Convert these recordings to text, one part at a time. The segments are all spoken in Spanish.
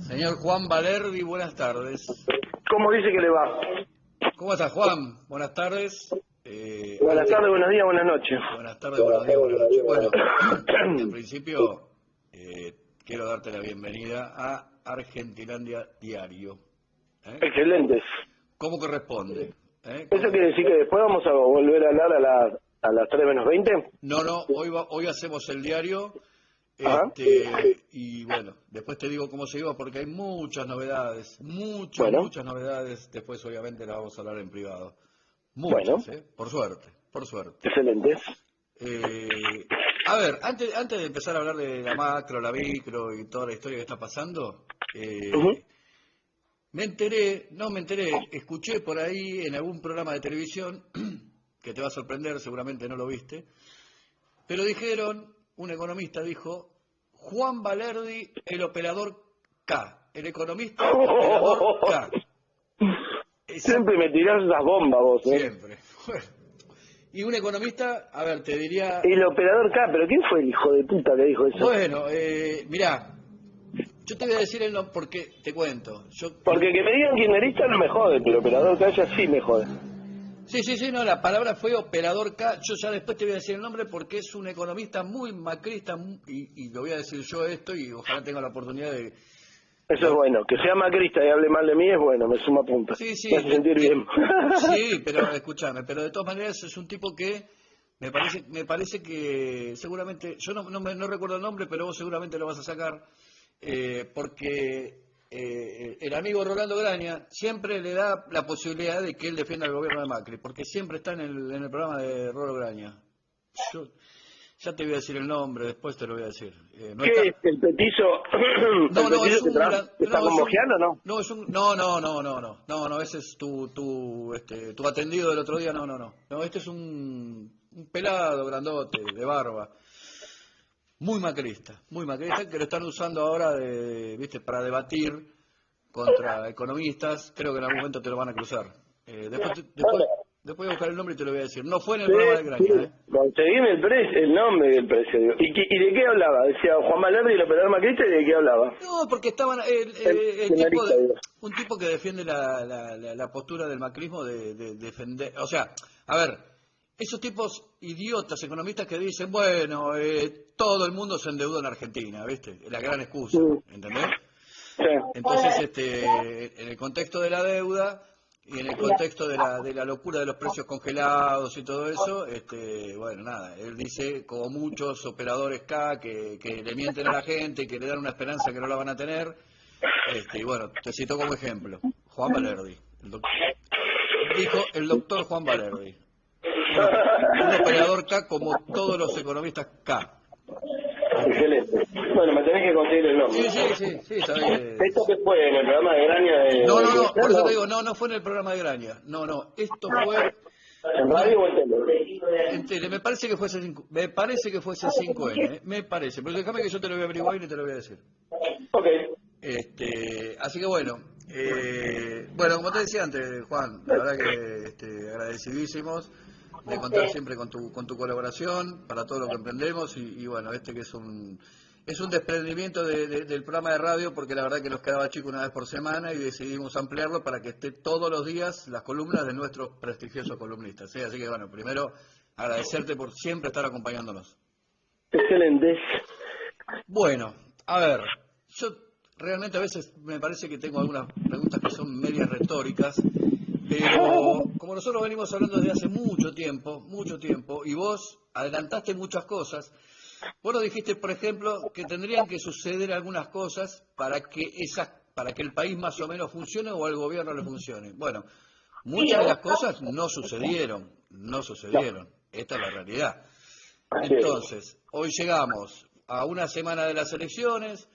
Señor Juan Valerdi, buenas tardes. ¿Cómo dice que le va? ¿Cómo está, Juan? Buenas tardes. Buenas tardes, buenos días, buenas noches. Buenas tardes, buenos días, buenas noches. Bueno, en principio quiero darte la bienvenida a Argentilandia Diario. Excelentes. ¿Cómo corresponde? ¿Eso quiere decir que después vamos a volver a hablar a las 3 menos 20? No, hoy hacemos el diario. Y bueno, después te digo cómo se iba porque hay muchas novedades, muchas novedades. Después obviamente las vamos a hablar en privado. Muchas, por suerte. Excelentes. A ver, antes de empezar a hablar de la macro, la micro y toda la historia que está pasando, me enteré, escuché por ahí en algún programa de televisión, que te va a sorprender, seguramente no lo viste, pero un economista dijo, Juan Valerdi, el operador K, el economista operador K. Siempre me tirás esas bombas vos, Siempre. Bueno. Y un economista, a ver, te diría... El operador K, pero ¿quién fue el hijo de puta que dijo eso? Bueno, mirá, yo te voy a decir el nombre porque te cuento. Porque que me digan kirchnerista no me jode, pero operador K ya sí me jode. Sí, no, la palabra fue operador K. Yo ya después te voy a decir el nombre porque es un economista muy macrista y lo voy a decir yo esto y ojalá tenga la oportunidad de... Eso es bueno, que sea macrista y hable mal de mí es bueno, me suma punta. Sí, me hace sentir bien. Sí, pero escúchame, pero de todas maneras es un tipo que me parece que seguramente, yo no recuerdo el nombre, pero vos seguramente lo vas a sacar, porque el amigo Rolando Graña siempre le da la posibilidad de que él defienda al gobierno de Macri, porque siempre está en el programa de Rolo Graña. Ya te voy a decir el nombre, después te lo voy a decir. ¿Qué es el petizo? No, es un... ¿Está con Mogiano, no? No, es un... No, ese es tu atendido del otro día, no. No, este es un pelado grandote, de barba. Muy macrista, que lo están usando ahora para debatir contra economistas. Creo que en algún momento te lo van a cruzar. Después voy a buscar el nombre y te lo voy a decir. No fue en el programa de Graña, Conseguime el nombre del precio. ¿Y de qué hablaba? Decía Juan Valerdi, el operador macrista, ¿y de qué hablaba? No, porque estaban un tipo que defiende la postura del macrismo de defender... O sea, a ver, esos tipos idiotas economistas que dicen, bueno, todo el mundo se endeudó en Argentina, ¿viste? La gran excusa, ¿entendés? Sí. Entonces, en el contexto de la deuda... Y en el contexto de la locura de los precios congelados y todo eso, bueno, nada, él dice, como muchos operadores K que le mienten a la gente y que le dan una esperanza que no la van a tener, y bueno, te cito como ejemplo, Juan Valerdi, dijo el doctor Juan Valerdi, un operador K como todos los economistas K. Excelente. Bueno, me tenés que conseguir el nombre. Sí, sabés. ¿Esto qué fue? ¿En el programa de Graña? No, por eso te digo, no fue en el programa de Graña. No, esto fue... ¿En radio o en tele? Me parece que fuese 5N, me parece. Pero déjame que yo te lo voy a averiguar y te lo voy a decir. Ok. Así que bueno, como te decía antes, Juan, la verdad que agradecidísimos de contar siempre con tu colaboración para todo lo que emprendemos y bueno, que es un desprendimiento del programa de radio porque la verdad que nos quedaba chico una vez por semana y decidimos ampliarlo para que esté todos los días las columnas de nuestros prestigiosos columnistas. Así que bueno, primero agradecerte por siempre estar acompañándonos. Excelente. Bueno, a ver, yo realmente a veces me parece que tengo algunas preguntas que son medias retóricas, pero como nosotros venimos hablando desde hace mucho tiempo, y vos adelantaste muchas cosas, vos nos dijiste, por ejemplo, que tendrían que suceder algunas cosas para que el país más o menos funcione o al gobierno le funcione. Bueno, muchas de las cosas no sucedieron. Esta es la realidad. Entonces, hoy llegamos a una semana de las elecciones,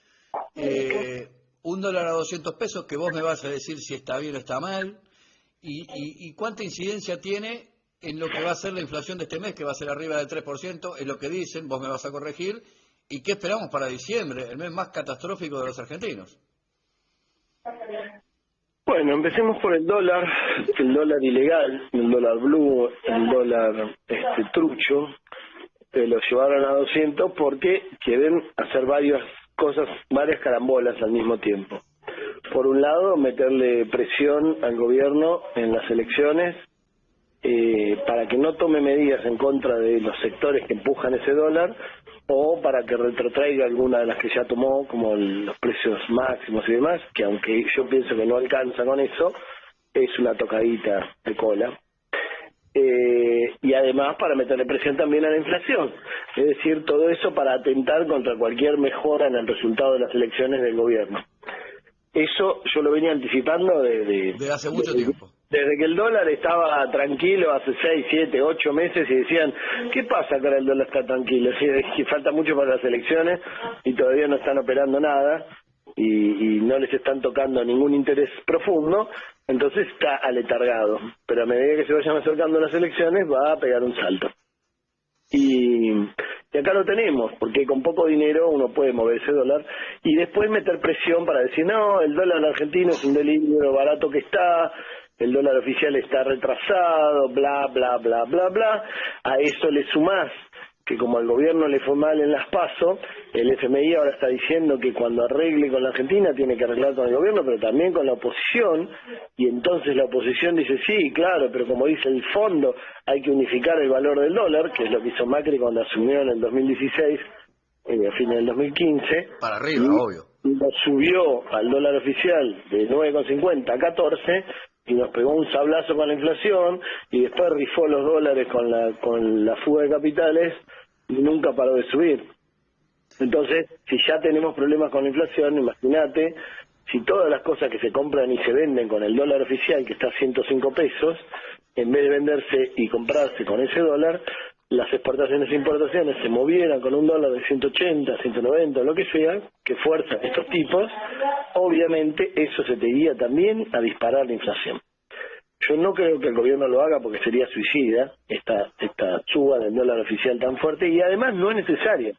$1 a 200 pesos, que vos me vas a decir si está bien o está mal, y cuánta incidencia tiene en lo que va a ser la inflación de este mes, que va a ser arriba del 3%, es lo que dicen, vos me vas a corregir, y qué esperamos para diciembre, el mes más catastrófico de los argentinos. Bueno, empecemos por el dólar ilegal, el dólar blue, el dólar trucho, lo llevaron a 200 porque quieren hacer varias carambolas al mismo tiempo. por un lado, meterle presión al gobierno en las elecciones para que no tome medidas en contra de los sectores que empujan ese dólar, o para que retrotraiga alguna de las que ya tomó, como los precios máximos y demás, que aunque yo pienso que no alcanza con eso, es una tocadita de cola. Y además para meterle presión también a la inflación, es decir, todo eso para atentar contra cualquier mejora en el resultado de las elecciones del gobierno. Eso yo lo venía anticipando de hace mucho tiempo. Desde que el dólar estaba tranquilo hace 6, 7, 8 meses y decían, ¿qué pasa que ahora el dólar está tranquilo? Sí, es que falta mucho para las elecciones y todavía no están operando nada y no les están tocando ningún interés profundo, entonces está aletargado. Pero a medida que se vayan acercando las elecciones va a pegar un salto. Y acá lo tenemos, porque con poco dinero uno puede mover ese dólar y después meter presión para decir, no, el dólar argentino es un delirio, lo barato que está, el dólar oficial está retrasado, bla, bla, bla, bla, bla. A eso le sumás que como al gobierno le fue mal en las PASO, el FMI ahora está diciendo que cuando arregle con la Argentina tiene que arreglar con el gobierno, pero también con la oposición, y entonces la oposición dice, sí, claro, pero como dice el fondo, hay que unificar el valor del dólar, que es lo que hizo Macri cuando asumió en el 2016, a fines del 2015. Para arriba, obvio. Lo subió al dólar oficial de 9,50 a 14, y nos pegó un sablazo con la inflación, y después rifó los dólares con la fuga de capitales, y nunca paró de subir. Entonces, si ya tenemos problemas con la inflación, imagínate, si todas las cosas que se compran y se venden con el dólar oficial, que está a 105 pesos, en vez de venderse y comprarse con ese dólar, las exportaciones e importaciones se movieran con un dólar de 180, 190, lo que sea, que fuerzan estos tipos, obviamente eso se te iría también a disparar la inflación. Yo no creo que el gobierno lo haga porque sería suicida esta suba del dólar oficial tan fuerte, y además no es necesaria,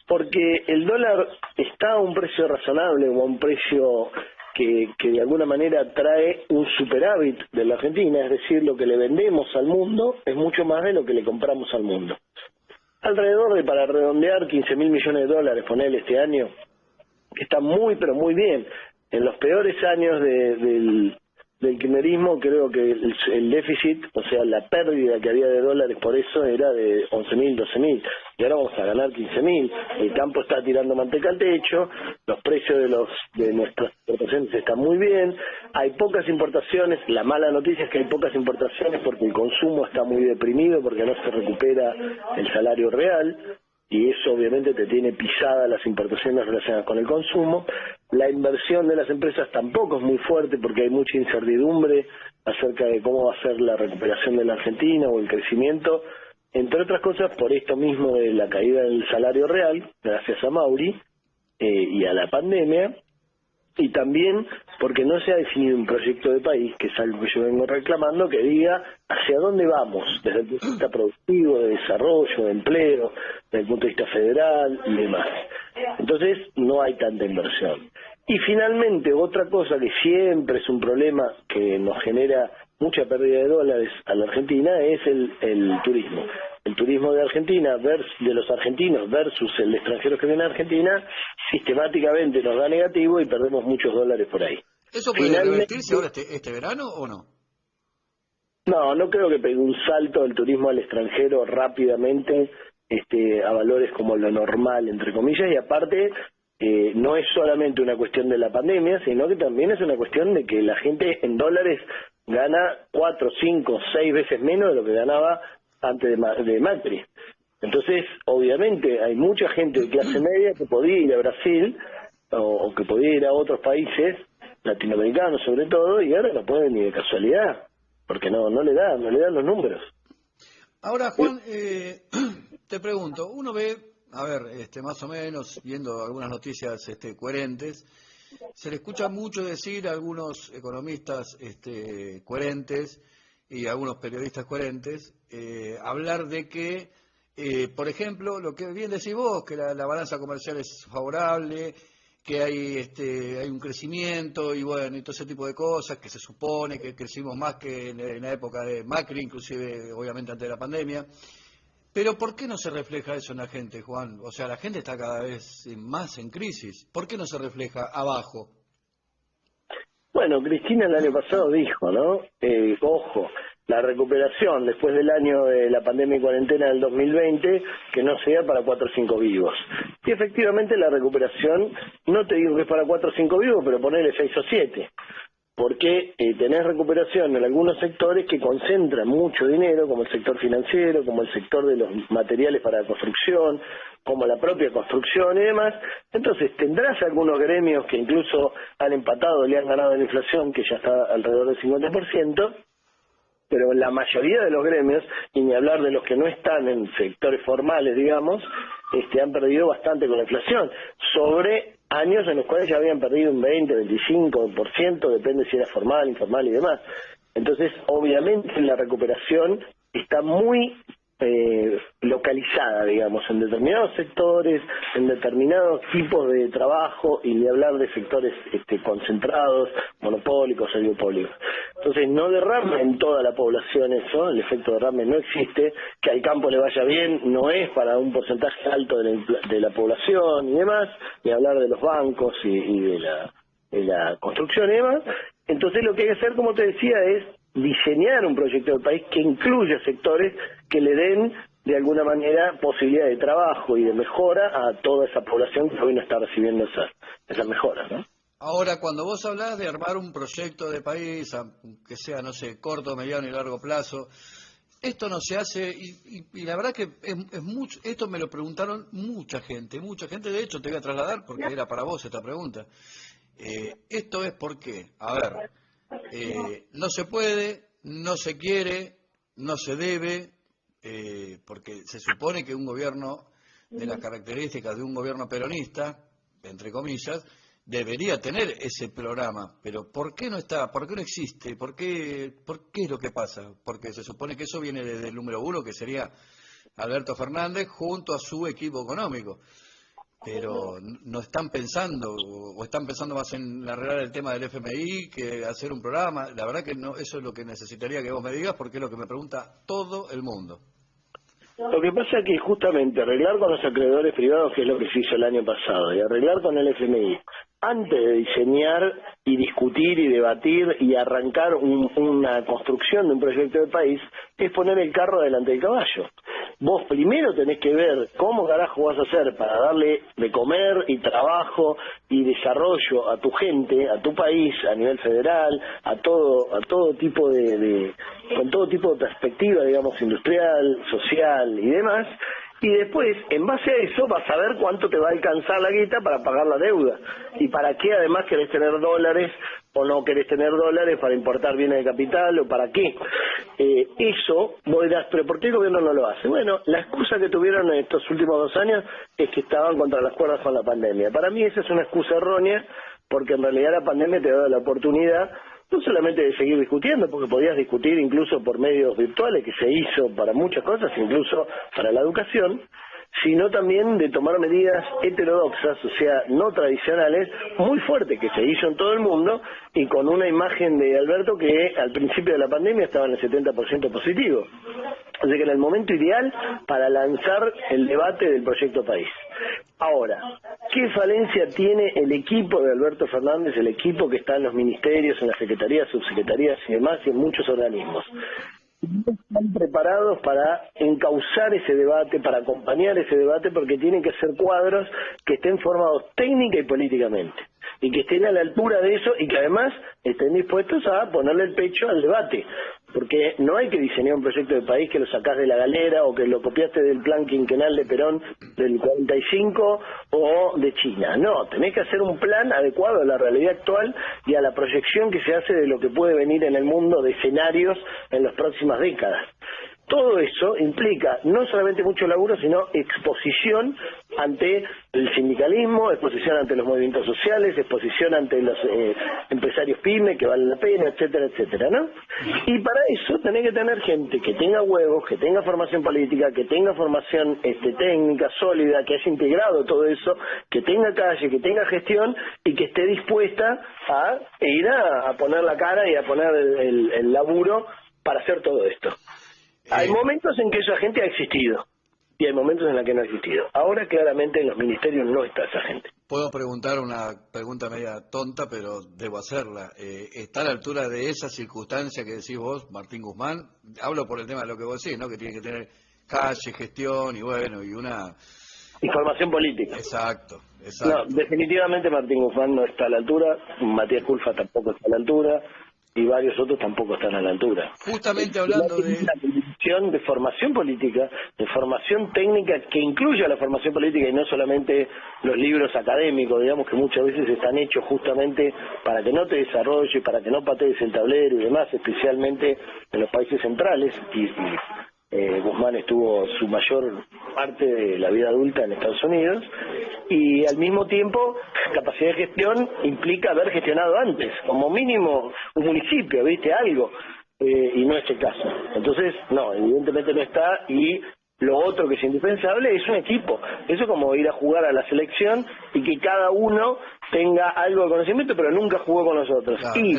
porque el dólar está a un precio razonable o a un precio que de alguna manera trae un superávit de la Argentina, es decir, lo que le vendemos al mundo es mucho más de lo que le compramos al mundo. Alrededor de, para redondear, 15.000 millones de dólares, ponele este año, que está muy pero muy bien. En los peores años del kirchnerismo, creo que el déficit, o sea, la pérdida que había de dólares por eso era de 11.000, 12.000, y ahora vamos a ganar 15.000. El campo está tirando manteca al techo, los precios de nuestras exportaciones están muy bien, hay pocas importaciones. La mala noticia es que hay pocas importaciones porque el consumo está muy deprimido, porque no se recupera el salario real, y eso obviamente te tiene pisada las importaciones relacionadas con el consumo. La inversión de las empresas tampoco es muy fuerte porque hay mucha incertidumbre acerca de cómo va a ser la recuperación de la Argentina o el crecimiento, entre otras cosas por esto mismo de la caída del salario real, gracias a Mauri y a la pandemia, y también porque no se ha definido un proyecto de país, que es algo que yo vengo reclamando, que diga hacia dónde vamos, desde el punto de vista productivo, de desarrollo, de empleo, desde el punto de vista federal y demás. Entonces no hay tanta inversión. Y finalmente, otra cosa que siempre es un problema que nos genera mucha pérdida de dólares a la Argentina es el turismo. El turismo de Argentina, de los argentinos versus el extranjero que viene a Argentina, sistemáticamente nos da negativo y perdemos muchos dólares por ahí. ¿Eso puede revertirse ahora este verano o no? No creo que pegue un salto el turismo al extranjero rápidamente a valores como lo normal, entre comillas, y aparte no es solamente una cuestión de la pandemia, sino que también es una cuestión de que la gente en dólares gana 4, 5, 6 veces menos de lo que ganaba antes de Macri. Entonces, obviamente, hay mucha gente de clase media que podía ir a Brasil o que podía ir a otros países, latinoamericanos sobre todo, y ahora no pueden ni de casualidad, porque no le dan los números. Ahora, Juan, te pregunto, uno ve, a ver, más o menos, viendo algunas noticias coherentes, se le escucha mucho decir a algunos economistas coherentes y a algunos periodistas coherentes, hablar de que, por ejemplo, lo que bien decís vos, que la balanza comercial es favorable, que hay un crecimiento y bueno, y todo ese tipo de cosas, que se supone que crecimos más que en la época de Macri, inclusive obviamente antes de la pandemia. Pero ¿por qué no se refleja eso en la gente, Juan? O sea, la gente está cada vez más en crisis. ¿Por qué no se refleja abajo? Bueno, Cristina el año pasado dijo, ¿no? Ojo, la recuperación después del año de la pandemia y cuarentena del 2020, que no sea para 4 o 5 vivos. Y efectivamente la recuperación, no te digo que es para 4 o 5 vivos, pero ponerle 6 o 7. Porque tenés recuperación en algunos sectores que concentran mucho dinero, como el sector financiero, como el sector de los materiales para la construcción, como la propia construcción y demás. Entonces tendrás algunos gremios que incluso han empatado, le han ganado la inflación, que ya está alrededor del 50%, pero la mayoría de los gremios, y ni hablar de los que no están en sectores formales, digamos, han perdido bastante con la inflación, sobre años en los cuales ya habían perdido un 20, 25%, depende si era formal, informal y demás. Entonces, obviamente, la recuperación está muy localizada, digamos, en determinados sectores, en determinados tipos de trabajo, y ni hablar de sectores concentrados, monopólicos, oligopólicos. Entonces, no derrama en toda la población eso, el efecto derrame no existe, que al campo le vaya bien no es para un porcentaje alto de la población y demás, ni hablar de los bancos y de la construcción y demás. Entonces, lo que hay que hacer, como te decía, es diseñar un proyecto de país que incluya sectores que le den de alguna manera posibilidad de trabajo y de mejora a toda esa población que hoy no está recibiendo esas mejoras, ¿no? Ahora, cuando vos hablás de armar un proyecto de país, que sea, no sé, corto, mediano y largo plazo, esto no se hace, y la verdad que es mucho, esto me lo preguntaron mucha gente, de hecho te voy a trasladar porque era para vos esta pregunta. Esto es porque, a ver, no se puede, no se quiere, no se debe, porque se supone que un gobierno de las características de un gobierno peronista, entre comillas, debería tener ese programa, pero ¿por qué no está? ¿Por qué no existe? ¿Por qué es lo que pasa? Porque se supone que eso viene desde el número uno, que sería Alberto Fernández, junto a su equipo económico. Pero no están pensando, o están pensando más en arreglar el tema del FMI que hacer un programa. La verdad que no, eso es lo que necesitaría que vos me digas, porque es lo que me pregunta todo el mundo. Lo que pasa es que justamente arreglar con los acreedores privados, que es lo que se hizo el año pasado, y arreglar con el FMI, antes de diseñar y discutir y debatir y arrancar una construcción de un proyecto de país, es poner el carro delante del caballo. Vos primero tenés que ver cómo carajo vas a hacer para darle de comer y trabajo y desarrollo a tu gente, a tu país, a nivel federal, a todo tipo con todo tipo de perspectiva, digamos, industrial, social y demás. Y después, en base a eso, vas a ver cuánto te va a alcanzar la guita para pagar la deuda. Y para qué además querés tener dólares o no querés tener dólares para importar bienes de capital o para qué. Eso, vos dirás, ¿pero por qué el gobierno no lo hace? Bueno, la excusa que tuvieron en estos últimos 2 años es que estaban contra las cuerdas con la pandemia. Para mí esa es una excusa errónea, porque en realidad la pandemia te da la oportunidad no solamente de seguir discutiendo, porque podías discutir incluso por medios virtuales, que se hizo para muchas cosas, incluso para la educación, sino también de tomar medidas heterodoxas, o sea, no tradicionales, muy fuertes, que se hizo en todo el mundo, y con una imagen de Alberto que al principio de la pandemia estaba en el 70% positivo. O sea que era el momento ideal para lanzar el debate del proyecto país. Ahora, ¿qué falencia tiene el equipo de Alberto Fernández, el equipo que está en los ministerios, en las secretarías, subsecretarías y demás, y en muchos organismos? No están preparados para encauzar ese debate, para acompañar ese debate, porque tienen que ser cuadros que estén formados técnica y políticamente, y que estén a la altura de eso, y que además estén dispuestos a ponerle el pecho al debate, porque no hay que diseñar un proyecto de país que lo sacás de la galera o que lo copiaste del plan quinquenal de Perón del 45 o de China. No, tenés que hacer un plan adecuado a la realidad actual y a la proyección que se hace de lo que puede venir en el mundo de escenarios en las próximas décadas. Todo eso implica no solamente mucho laburo, sino exposición ante el sindicalismo, exposición ante los movimientos sociales, exposición ante los empresarios pyme que valen la pena, etcétera, etcétera, ¿no? Y para eso tenés que tener gente que tenga huevos, que tenga formación política, que tenga formación técnica sólida, que haya integrado todo eso, que tenga calle, que tenga gestión y que esté dispuesta a ir a poner la cara y a poner el laburo para hacer todo esto. Hay momentos en que esa gente ha existido y hay momentos en los que no ha existido. Ahora claramente en los ministerios no está esa gente. Puedo preguntar una pregunta media tonta, pero debo hacerla. ¿Está a la altura de esa circunstancia que decís vos, Martín Guzmán? Hablo por el tema de lo que vos decís, ¿no? Que tiene que tener calle, gestión y bueno, y una... Información política. Exacto. No, definitivamente Martín Guzmán no está a la altura, Matías Culfas tampoco está a la altura, y varios otros tampoco están a la altura. Justamente hablando de... Una condición de formación política, de formación técnica que incluya la formación política y no solamente los libros académicos, digamos que muchas veces están hechos justamente para que no te desarrolles, para que no patees el tablero y demás, especialmente en los países centrales, y Guzmán estuvo su mayor parte de la vida adulta en Estados Unidos, y al mismo tiempo capacidad de gestión implica haber gestionado antes, como mínimo un municipio, ¿viste? Algo, y no es el caso. Entonces, no, evidentemente no está, y lo otro que es indispensable es un equipo. Eso es como ir a jugar a la selección y que cada uno tenga algo de conocimiento, pero nunca jugó con nosotros. Claro, y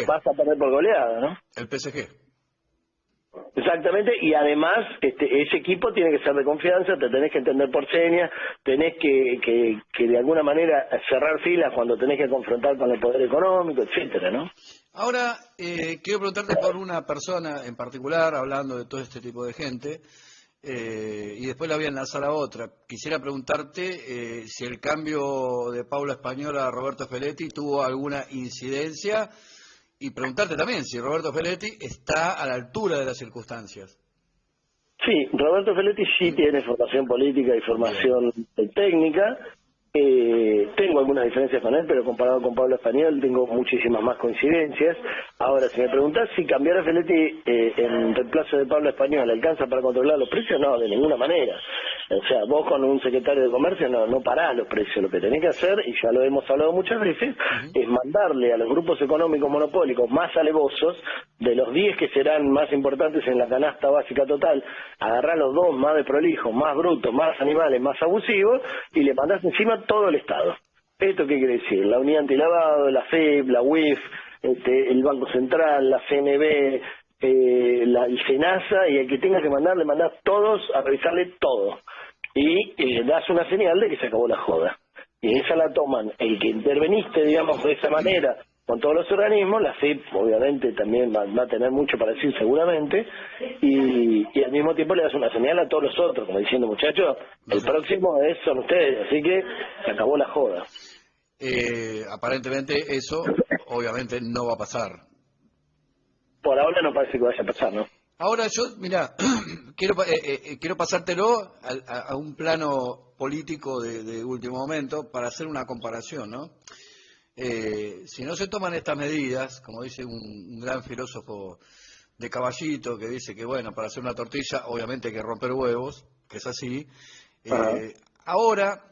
vas a perder por goleada, ¿no? El PSG. Exactamente, y además ese equipo tiene que ser de confianza, te tenés que entender por señas, tenés que de alguna manera cerrar filas cuando tenés que confrontar con el poder económico, etcétera, ¿no? Ahora, quiero preguntarte por una persona en particular, hablando de todo este tipo de gente, y después la voy a enlazar a otra. Quisiera preguntarte si el cambio de Paula Español a Roberto Feletti tuvo alguna incidencia, y preguntarte también si Roberto Feletti está a la altura de las circunstancias. Sí, Roberto Feletti sí tiene formación política y formación técnica. Tengo algunas diferencias con él, pero comparado con Pablo Español tengo muchísimas más coincidencias. Ahora, si me preguntás si cambiar a Feletti en reemplazo de Pablo Español alcanza para controlar los precios, no, de ninguna manera. O sea, vos con un secretario de comercio no parás los precios. Lo que tenés que hacer, y ya lo hemos hablado muchas veces, es mandarle a los grupos económicos monopólicos más alevosos, de los 10 que serán más importantes en la canasta básica total, agarrá los 2 más desprolijos, más brutos, más animales, más abusivos, y le mandás encima todo el Estado. ¿Esto qué quiere decir? La Unidad Antilavado, la FEB, la UIF, el Banco Central, la CNB, el SENASA, y el que tenga que mandar, le mandás todos a revisarle todo. Y das una señal de que se acabó la joda. Y esa la toman el que interveniste, digamos, de esa manera con todos los organismos. La FIP obviamente también va a tener mucho para decir seguramente, y al mismo tiempo le das una señal a todos los otros, como diciendo, muchachos, el próximo son ustedes, así que se acabó la joda. Aparentemente eso obviamente no va a pasar. Por ahora no parece que vaya a pasar, ¿no? Ahora yo, mira, quiero pasártelo a un plano político de último momento para hacer una comparación, ¿no? Si no se toman estas medidas, como dice un gran filósofo de Caballito, que dice que, bueno, para hacer una tortilla obviamente hay que romper huevos, que es así. Ahora,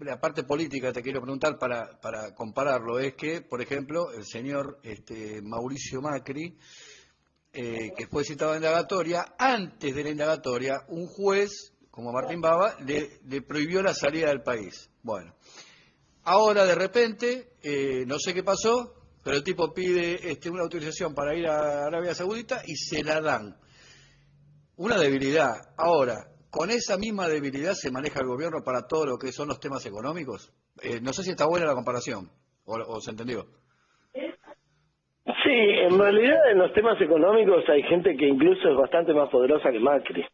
la parte política te quiero preguntar para compararlo, es que, por ejemplo, el señor Mauricio Macri, que fue citado en la indagatoria, antes de la indagatoria, un juez, como Martín Baba, le prohibió la salida del país. Bueno, ahora de repente, no sé qué pasó, pero el tipo pide una autorización para ir a Arabia Saudita y se la dan. Una debilidad. Ahora, ¿con esa misma debilidad se maneja el gobierno para todo lo que son los temas económicos? No sé si está buena la comparación, o se entendió. Sí, en realidad en los temas económicos hay gente que incluso es bastante más poderosa que Macri.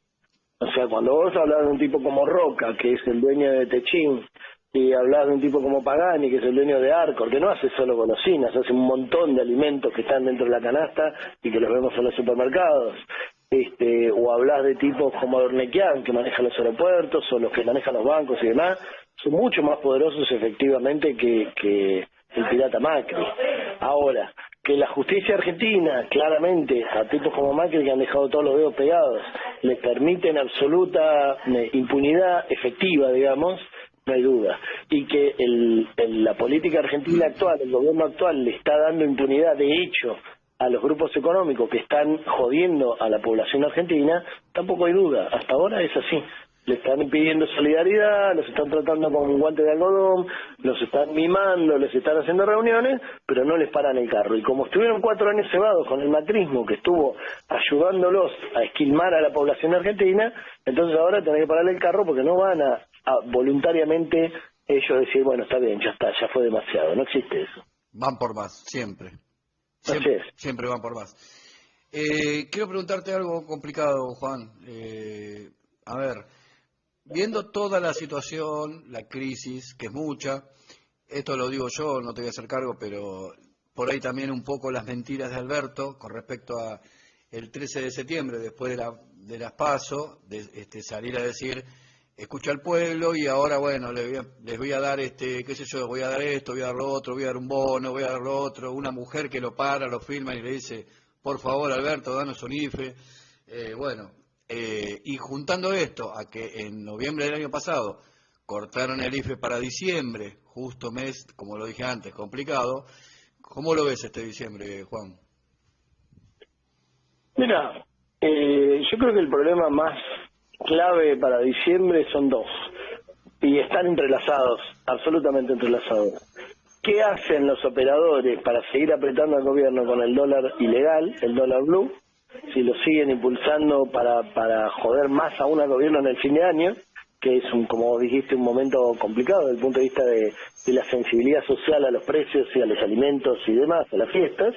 O sea, cuando vos hablas de un tipo como Roca, que es el dueño de Techín, y hablas de un tipo como Pagani, que es el dueño de Arcor, que no hace solo golosinas, hace un montón de alimentos que están dentro de la canasta y que los vemos en los supermercados. O hablas de tipos como Ornequian, que maneja los aeropuertos, o los que manejan los bancos y demás, son mucho más poderosos efectivamente que el pirata Macri. Ahora, que la justicia argentina, claramente, a tipos como Macri, que han dejado todos los dedos pegados, les permiten absoluta impunidad efectiva, digamos, no hay duda. Y que la política argentina actual, el gobierno actual, le está dando impunidad, de hecho, a los grupos económicos que están jodiendo a la población argentina, tampoco hay duda. Hasta ahora es así. le están pidiendo solidaridad, los están tratando con un guante de algodón, los están mimando, les están haciendo reuniones, pero no les paran el carro. Y como estuvieron 4 años cebados con el macrismo, que estuvo ayudándolos a esquilmar a la población argentina, entonces ahora tienen que pararle el carro porque no van a voluntariamente ellos decir, bueno, está bien, ya está, ya fue demasiado. No existe eso. Van por más, siempre. Así es. Siempre van por más. Quiero preguntarte algo complicado, Juan. A ver, viendo toda la situación, la crisis, que es mucha, esto lo digo yo, no te voy a hacer cargo, pero por ahí también un poco las mentiras de Alberto con respecto a el 13 de septiembre, después de las PASO, de salir a decir, escucha al pueblo y ahora, bueno, les voy a dar, qué sé yo, voy a dar esto, voy a dar lo otro, voy a dar un bono, voy a dar lo otro, una mujer que lo para, lo filma y le dice, por favor, Alberto, danos un IFE. Y juntando esto a que en noviembre del año pasado cortaron el IFE para diciembre, justo mes, como lo dije antes, complicado, ¿cómo lo ves este diciembre, Juan? Mira, yo creo que el problema más clave para diciembre son 2, y están entrelazados, absolutamente entrelazados. ¿Qué hacen los operadores para seguir apretando al gobierno con el dólar ilegal, el dólar blue? Si lo siguen impulsando para joder más aún al gobierno en el fin de año, que es, como dijiste, un momento complicado desde el punto de vista de la sensibilidad social a los precios y a los alimentos y demás, a las fiestas.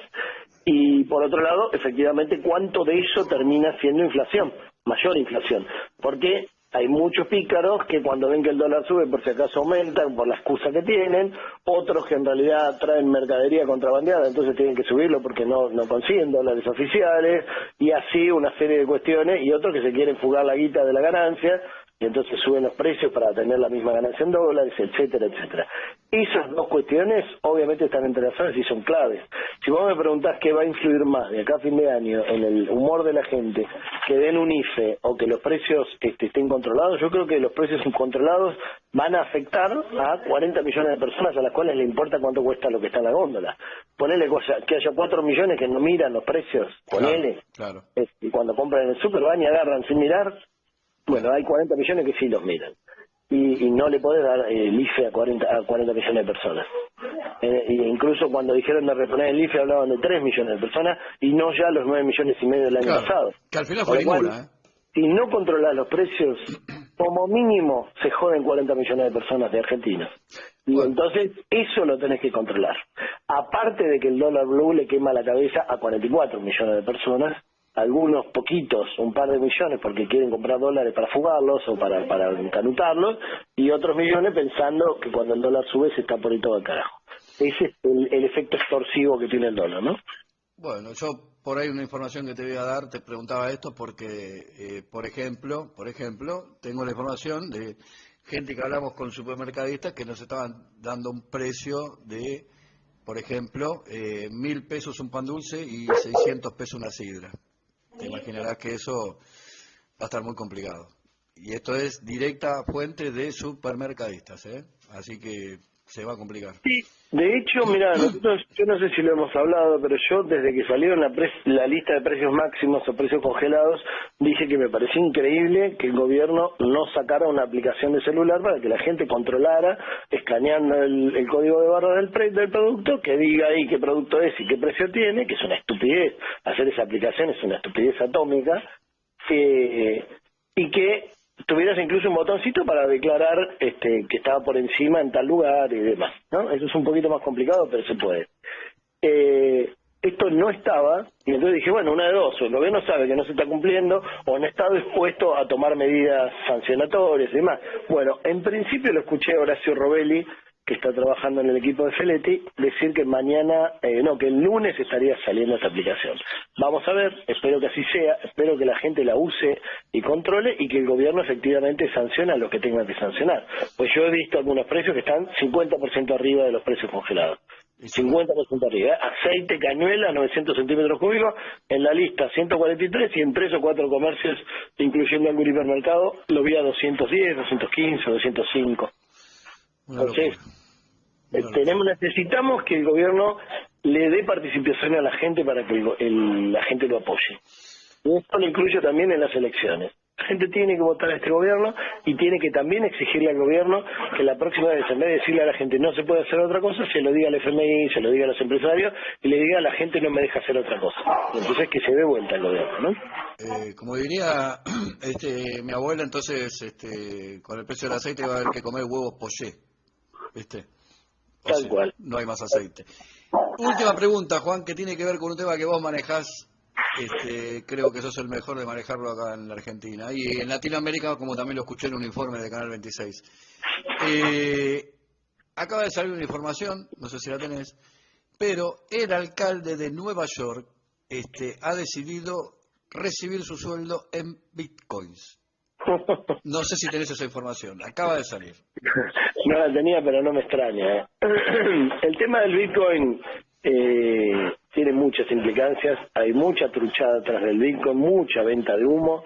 Y por otro lado, efectivamente, ¿cuánto de eso termina siendo inflación? Mayor inflación. Porque hay muchos pícaros que cuando ven que el dólar sube, por si acaso aumentan, por la excusa que tienen, otros que en realidad traen mercadería contrabandeada, entonces tienen que subirlo porque no consiguen dólares oficiales, y así una serie de cuestiones, y otros que se quieren fugar la guita de la ganancia, y entonces suben los precios para tener la misma ganancia en dólares, etcétera, etcétera. Esas 2 cuestiones obviamente están entrelazadas y son claves. Si vos me preguntás qué va a influir más de acá a fin de año en el humor de la gente, que den un IFE o que los precios estén controlados, yo creo que los precios incontrolados van a afectar a 40 millones de personas a las cuales le importa cuánto cuesta lo que está en la góndola. Ponele que haya 4 millones que no miran los precios, ponele, claro. Y cuando compran en el súper van y agarran sin mirar. Bueno, hay 40 millones que sí los miran. Y no le podés dar el IFE a 40 millones de personas. Incluso cuando dijeron de reponer el IFE hablaban de 3 millones de personas y no ya los 9 millones y medio del año pasado. Que al final fue ninguna, Si no controlas los precios, como mínimo se joden 40 millones de personas de argentinos. Y entonces eso lo tenés que controlar. Aparte de que el dólar blue le quema la cabeza a 44 millones de personas, algunos poquitos, un par de millones porque quieren comprar dólares para fugarlos o para canutarlos, y otros millones pensando que cuando el dólar sube se está por ahí todo el carajo. Ese es el efecto extorsivo que tiene el dólar, ¿no? Bueno, yo por ahí una información que te voy a dar, te preguntaba esto porque, por ejemplo, tengo la información de gente que hablamos con supermercadistas que nos estaban dando un precio de, por ejemplo, 1.000 pesos un pan dulce y 600 pesos una sidra. Te imaginarás que eso va a estar muy complicado. Y esto es directa fuente de supermercadistas, ¿eh? Así que se va a complicar. Sí, de hecho, mira, nosotros, yo no sé si lo hemos hablado, pero yo desde que salieron la lista de precios máximos o precios congelados, dije que me parecía increíble que el gobierno no sacara una aplicación de celular para que la gente controlara, escaneando el código de barra del producto, que diga ahí qué producto es y qué precio tiene, que es una estupidez. Hacer esa aplicación es una estupidez atómica, y que tuvieras incluso un botoncito para declarar que estaba por encima en tal lugar y demás, ¿no? Eso es un poquito más complicado, pero se puede. Esto no estaba, y entonces dije, bueno, una de dos, o el gobierno sabe que no se está cumpliendo, o no está dispuesto a tomar medidas sancionatorias y demás. Bueno, en principio lo escuché a Horacio Robelli, que está trabajando en el equipo de Feletti, decir que que el lunes estaría saliendo esta aplicación. Vamos a ver, espero que así sea, espero que la gente la use y controle y que el gobierno efectivamente sancione a los que tengan que sancionar. Pues yo he visto algunos precios que están 50% arriba de los precios congelados. 50% arriba. Aceite, cañuela, 900 centímetros cúbicos, en la lista 143 y en 3 o 4 comercios, incluyendo algún hipermercado, lo vi a 210, 215, 205. Entonces, necesitamos que el gobierno le dé participación a la gente para que la gente lo apoye. Y esto lo incluyo también en las elecciones. La gente tiene que votar a este gobierno y tiene que también exigirle al gobierno que la próxima vez, en vez de decirle a la gente no se puede hacer otra cosa, se lo diga al FMI, se lo diga a los empresarios y le diga a la gente no me deja hacer otra cosa. Entonces que se dé vuelta al gobierno, ¿no? Como diría mi abuela, entonces con el precio del aceite va a haber que comer huevos poché, ¿viste? Tal cual. No hay más aceite. Última pregunta, Juan, que tiene que ver con un tema que vos manejás. Creo que sos el mejor de manejarlo acá en la Argentina y en Latinoamérica, como también lo escuché en un informe de Canal 26. Acaba de salir una información, no sé si la tenés, pero el alcalde de Nueva York ha decidido recibir su sueldo en bitcoins. No sé si tenés esa información, acaba de salir. No la tenía, pero no me extraña. El tema del Bitcoin tiene muchas implicancias, hay mucha truchada atrás del Bitcoin, mucha venta de humo,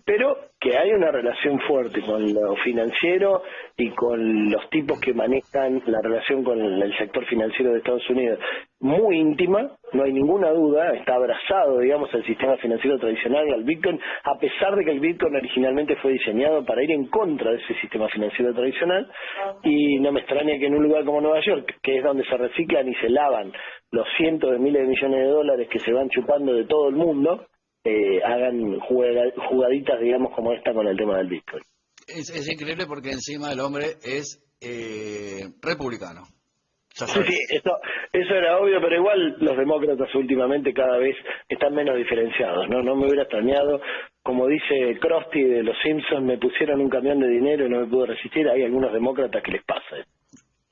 pero que hay una relación fuerte con lo financiero y con los tipos que manejan la relación con el sector financiero de Estados Unidos. Muy íntima, no hay ninguna duda, está abrazado, digamos, al sistema financiero tradicional, al Bitcoin, a pesar de que el Bitcoin originalmente fue diseñado para ir en contra de ese sistema financiero tradicional, y no me extraña que en un lugar como Nueva York, que es donde se reciclan y se lavan los cientos de miles de millones de dólares que se van chupando de todo el mundo, hagan jugaditas, digamos, como esta con el tema del Bitcoin. Es increíble porque encima el hombre es republicano. Sí, eso era obvio, pero igual los demócratas últimamente cada vez están menos diferenciados, ¿no? No me hubiera extrañado, como dice Krusty de Los Simpsons, me pusieron un camión de dinero y no me pude resistir. Hay algunos demócratas que les pasa.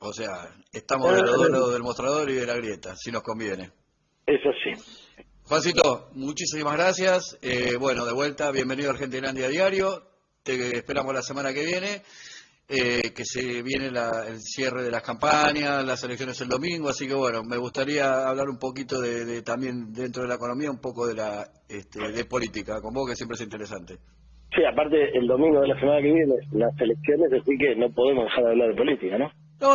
O sea, estamos de los dos lados del mostrador y de la grieta, si nos conviene. Eso sí. Juancito, muchísimas gracias. Bueno, de vuelta, bienvenido a Argentilandia Diario. Te esperamos la semana que viene. Que se viene el cierre de las campañas, las elecciones el domingo, así que bueno, me gustaría hablar un poquito de también dentro de la economía, un poco de política, con vos que siempre es interesante. Sí, aparte el domingo de la semana que viene las elecciones, así que no podemos dejar de hablar de política, ¿no? No,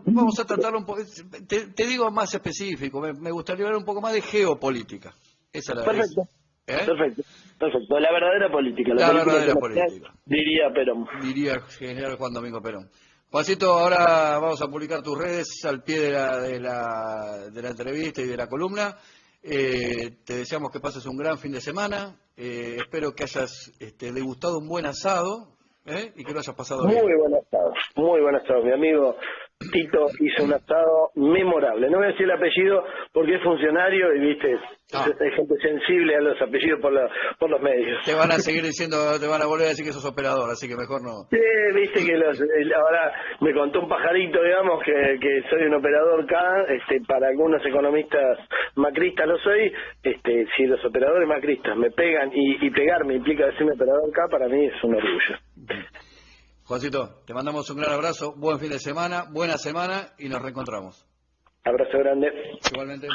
vamos a tratarlo un poco, te digo más específico, me gustaría hablar un poco más de geopolítica. Esa es la Perfecto. ¿Eh? Perfecto. La verdadera política. La verdadera política. Diría Perón. Diría general Juan Domingo Perón. Juancito, ahora vamos a publicar tus redes al pie de la entrevista y de la columna. Te deseamos que pases un gran fin de semana. Espero que hayas degustado un buen asado y que lo hayas pasado bien. Muy buen asado. Mi amigo Tito hizo un asado memorable. No voy a decir el apellido porque es funcionario y, viste, hay gente sensible a los apellidos por los medios. Te van a seguir diciendo, te van a volver a decir que sos operador, así que mejor no. Sí, viste que ahora me contó un pajarito, digamos, que soy un operador K, para algunos economistas macristas lo soy, si los operadores macristas me pegan y pegarme implica decirme operador K, para mí es un orgullo. Juancito, te mandamos un gran abrazo, buen fin de semana, buena semana y nos reencontramos. Abrazo grande. Igualmente.